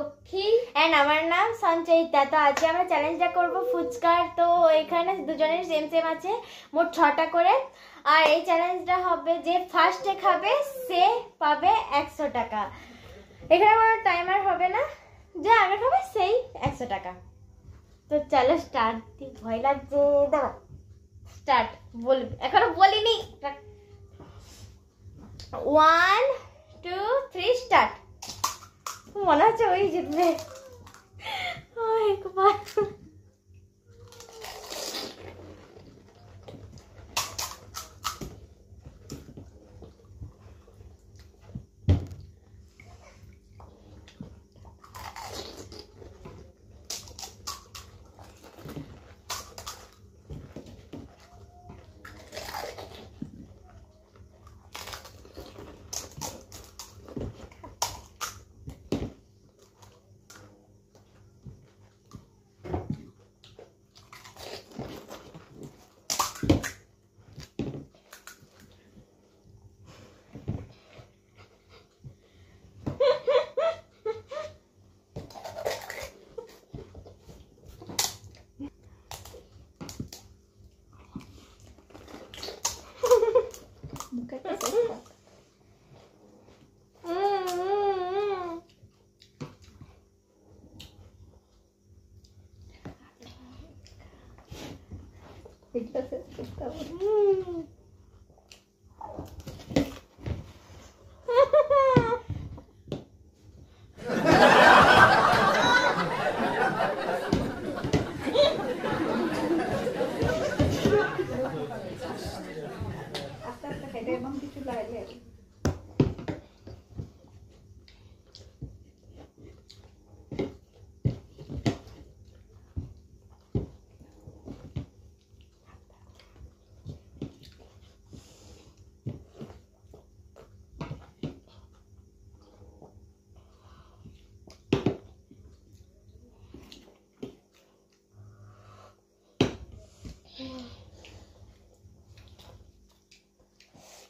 Lakshmi and আমার নাম সঞ্চয়িতা। তো আজকে আমরা চ্যালেঞ্জটা করব ফুচকার। তো এখানে দুজনের সেম সেম আছে, মোট 6টা করে। আর এই চ্যালেঞ্জটা হবে যে ফার্স্টে খাবে সে পাবে 100 টাকা। এখানে কোনো টাইমার হবে না, যে আগে খাবে সেই 100 টাকা। তো চলো স্টার্ট। ভয় লাগছে, দাঁড়া স্টার্ট বলবি, এখনো বলিনি। 1 2 3 স্টার্ট। মনে হচ্ছে ওই জিতবে। একবার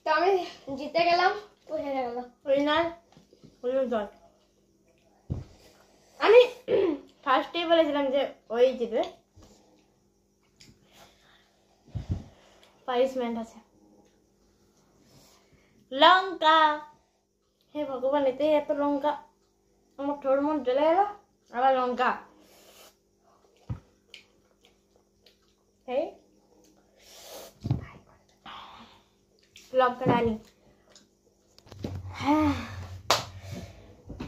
তো আমি জিতে গেলাম, ও হেরে গেল। আমি ফার্স্টেই বলেছিলাম যে ওই জিতবে। পানিশমেন্ট আছে, লঙ্কা। হে ভগবান, এতে এত লঙ্কা, আমার ঠোঁট মন জ্বলে গেল। আবার লঙ্কা। এই লঙ্কা ডালি। হ্যাঁ,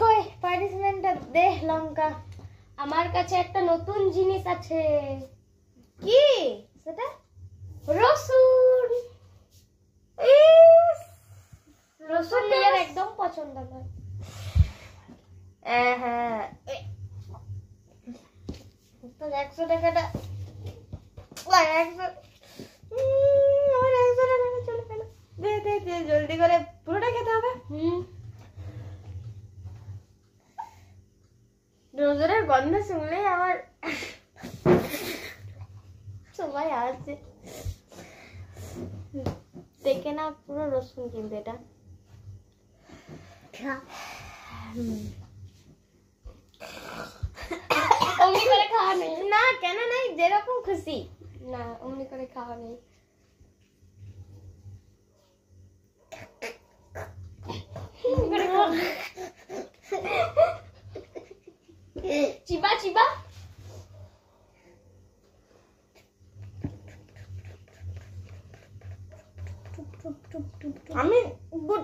কই পানিশমেন্টটা দে। লঙ্কা। আমার কাছে একটা নতুন জিনিস আছে। কি সেটা? রসুন। রসুন নিজের একদম পছন্দ নয়। হ্যাঁ, তো 100 টাকাটা 100 আমার 100 টাকাটা চলে গেল। দে দে দে, জলদি করে পুরোটা খেতে হবে। রসুনের গন্ধ শুনলেই আমার সবাই আসছে। দেখে না পুরো রসুন, কিন্তু এটা অমনি করে খাওয়া নেই। না, কেন নাই, যেরকম খুশি। না, অমনি করে খাওয়া নেই। Chiba Chiba. আমি গুড।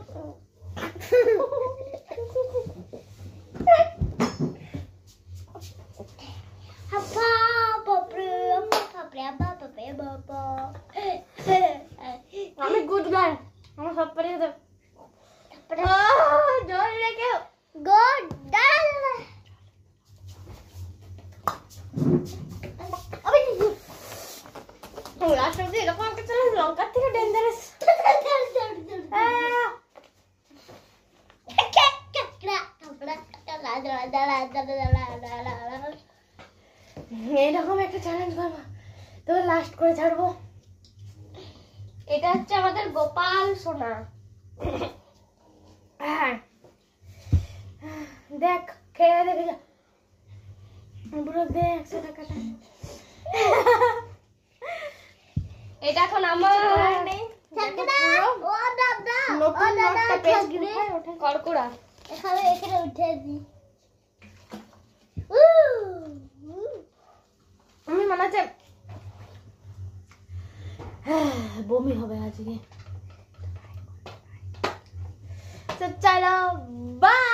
আমি গুড গার্ল, আমার সব পরে জল রেখে গুড গার্ল। লাস্ট অব্দি এরকম একটা চ্যালেঞ্জ লঙ্কার থেকে ডেঞ্জারাস। এইরকম একটা চ্যালেঞ্জ করবো তো লাস্ট করে ছাড়বো। এটা হচ্ছে আমাদের গোপাল সোনা। দেখ খেয়ে দেখে যা। পুরো দে 100 টাকাটা। এটা এখন আমার নেই থাকে না ও দাদা নতুন নোটটা পেজ গ্রুপে ওঠে করকুড়া এখানে উঠে দি আমি মনে হচ্ছে বমি হবে আজকে। তো চলো বাই।